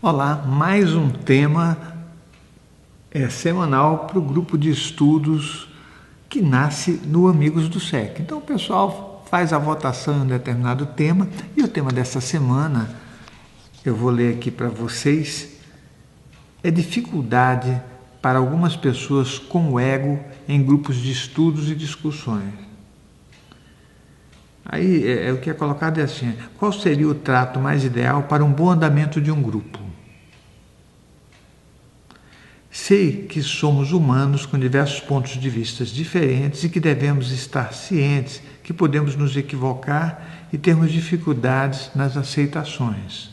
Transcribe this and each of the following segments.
Olá, mais um tema semanal para o grupo de estudos que nasce no Amigos do SEC. Então o pessoal faz a votação em um determinado tema e o tema dessa semana, eu vou ler aqui para vocês, é dificuldade para algumas pessoas com o ego em grupos de estudos e discussões. Aí o que é colocado é assim: qual seria o trato mais ideal para um bom andamento de um grupo? Sei que somos humanos com diversos pontos de vista diferentes e que devemos estar cientes que podemos nos equivocar e termos dificuldades nas aceitações.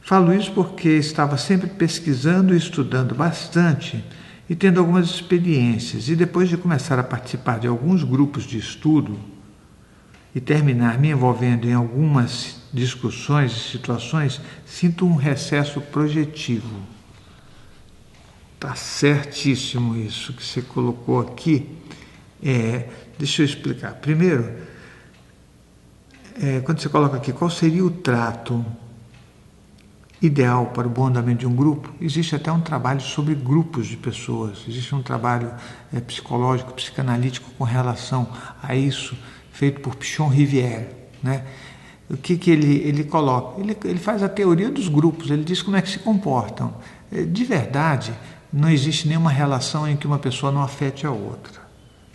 Falo isso porque estava sempre pesquisando e estudando bastante e tendo algumas experiências, e depois de começar a participar de alguns grupos de estudo e terminar me envolvendo em algumas discussões e situações, sinto um recesso projetivo. Está certíssimo isso que você colocou aqui. Deixa eu explicar. Primeiro, quando você coloca aqui, qual seria o trato ideal para o bom andamento de um grupo? Existe até um trabalho sobre grupos de pessoas, existe um trabalho psicológico, psicanalítico com relação a isso, feito por Pichon Rivière, né? O que ele coloca? Ele faz a teoria dos grupos, ele diz como é que se comportam. De verdade, não existe nenhuma relação em que uma pessoa não afete a outra.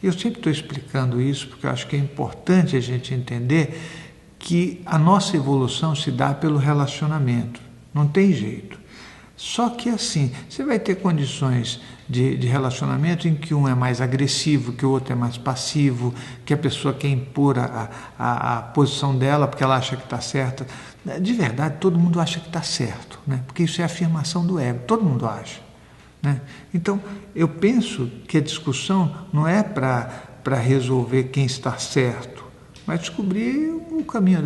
Eu sempre estou explicando isso porque eu acho que é importante a gente entender que a nossa evolução se dá pelo relacionamento, não tem jeito. Só que assim, você vai ter condições de relacionamento em que um é mais agressivo, que o outro é mais passivo, que a pessoa quer impor a posição dela porque ela acha que está certa. De verdade, todo mundo acha que está certo, né? Porque isso é afirmação do ego, todo mundo acha. Né? Então, eu penso que a discussão não é para resolver quem está certo, mas descobrir o caminho,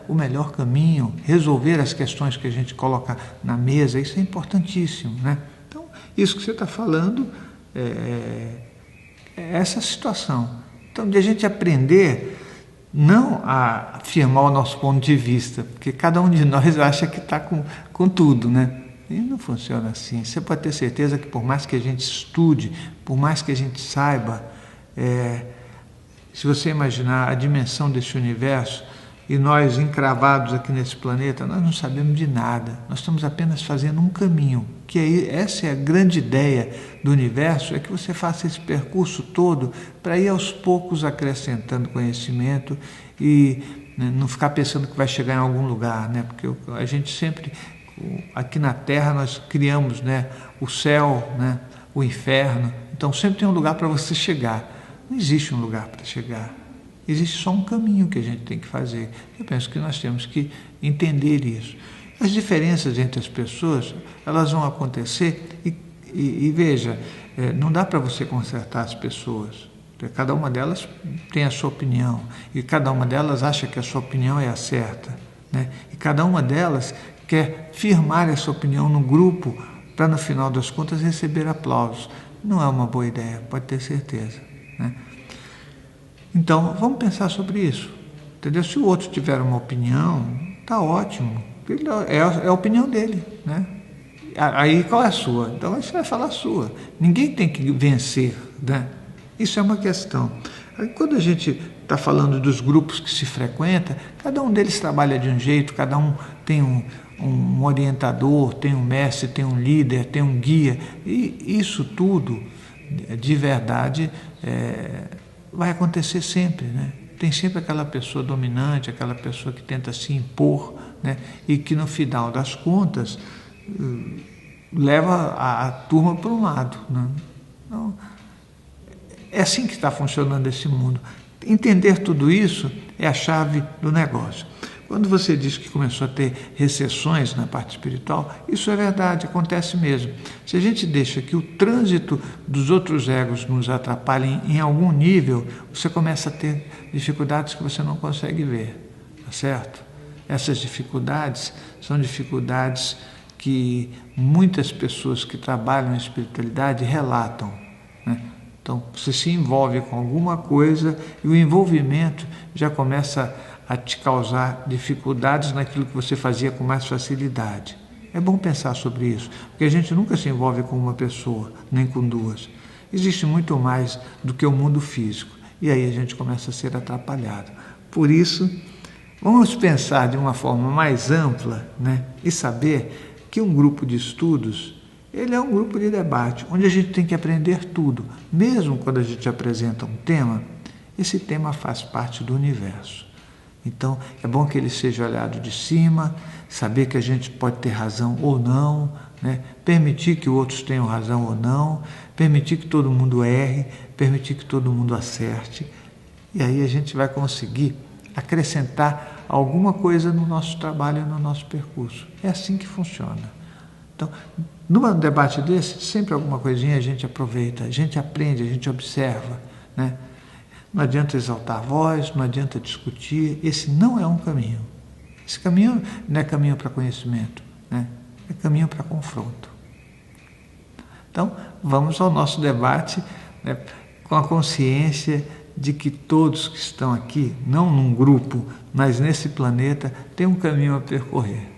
o melhor caminho, resolver as questões que a gente coloca na mesa, isso é importantíssimo. Né? Então, isso que você está falando é essa situação. Então, de a gente aprender não a afirmar o nosso ponto de vista, porque cada um de nós acha que está com tudo, né? E não funciona assim. Você pode ter certeza que por mais que a gente estude, por mais que a gente saiba, se você imaginar a dimensão desse universo e nós encravados aqui nesse planeta, nós não sabemos de nada. Nós estamos apenas fazendo um caminho, que aí, essa é a grande ideia do universo, é que você faça esse percurso todo para ir aos poucos acrescentando conhecimento e não ficar pensando que vai chegar em algum lugar, né? Porque a gente sempre... Aqui na Terra nós criamos, né, o céu, né, o inferno, então sempre tem um lugar para você chegar. Não existe um lugar para chegar, existe só um caminho que a gente tem que fazer. Eu penso que nós temos que entender isso. As diferenças entre as pessoas, elas vão acontecer e veja, não dá para você consertar as pessoas. Cada uma delas tem a sua opinião e cada uma delas acha que a sua opinião é a certa, né? E cada uma delas quer firmar essa opinião no grupo para, no final das contas, receber aplausos. Não é uma boa ideia, pode ter certeza. Né? Então, vamos pensar sobre isso. Entendeu? Se o outro tiver uma opinião, está ótimo. É a opinião dele. Né? Aí, qual é a sua? Então, você vai falar a sua. Ninguém tem que vencer. Né? Isso é uma questão. Aí, quando a gente está falando dos grupos que se frequentam, cada um deles trabalha de um jeito, cada um tem um orientador, tem um mestre, tem um líder, tem um guia, e isso tudo, de verdade, vai acontecer sempre, né? Tem sempre aquela pessoa dominante, aquela pessoa que tenta se impor, né? E que no final das contas leva a turma para um lado, né? Então, é assim que está funcionando esse mundo. Entender tudo isso é a chave do negócio. Quando você diz que começou a ter recessões na parte espiritual, isso é verdade, acontece mesmo. Se a gente deixa que o trânsito dos outros egos nos atrapalhe em algum nível, você começa a ter dificuldades que você não consegue ver, tá certo? Essas dificuldades são dificuldades que muitas pessoas que trabalham em espiritualidade relatam, né? Então, você se envolve com alguma coisa e o envolvimento já começa a te causar dificuldades naquilo que você fazia com mais facilidade. É bom pensar sobre isso, porque a gente nunca se envolve com uma pessoa, nem com duas. Existe muito mais do que o mundo físico, e aí a gente começa a ser atrapalhado. Por isso, vamos pensar de uma forma mais ampla, né? E saber que um grupo de estudos, ele é um grupo de debate, onde a gente tem que aprender tudo. Mesmo quando a gente apresenta um tema, esse tema faz parte do universo. Então, é bom que ele seja olhado de cima, saber que a gente pode ter razão ou não, né? Permitir que outros tenham razão ou não, permitir que todo mundo erre, permitir que todo mundo acerte. E aí a gente vai conseguir acrescentar alguma coisa no nosso trabalho e no nosso percurso. É assim que funciona. Então, num debate desse, sempre alguma coisinha a gente aproveita, a gente aprende, a gente observa, né? Não adianta exaltar a voz, não adianta discutir, esse não é um caminho. Esse caminho não é caminho para conhecimento, né? É caminho para confronto. Então, vamos ao nosso debate, né, com a consciência de que todos que estão aqui, não num grupo, mas nesse planeta, têm um caminho a percorrer.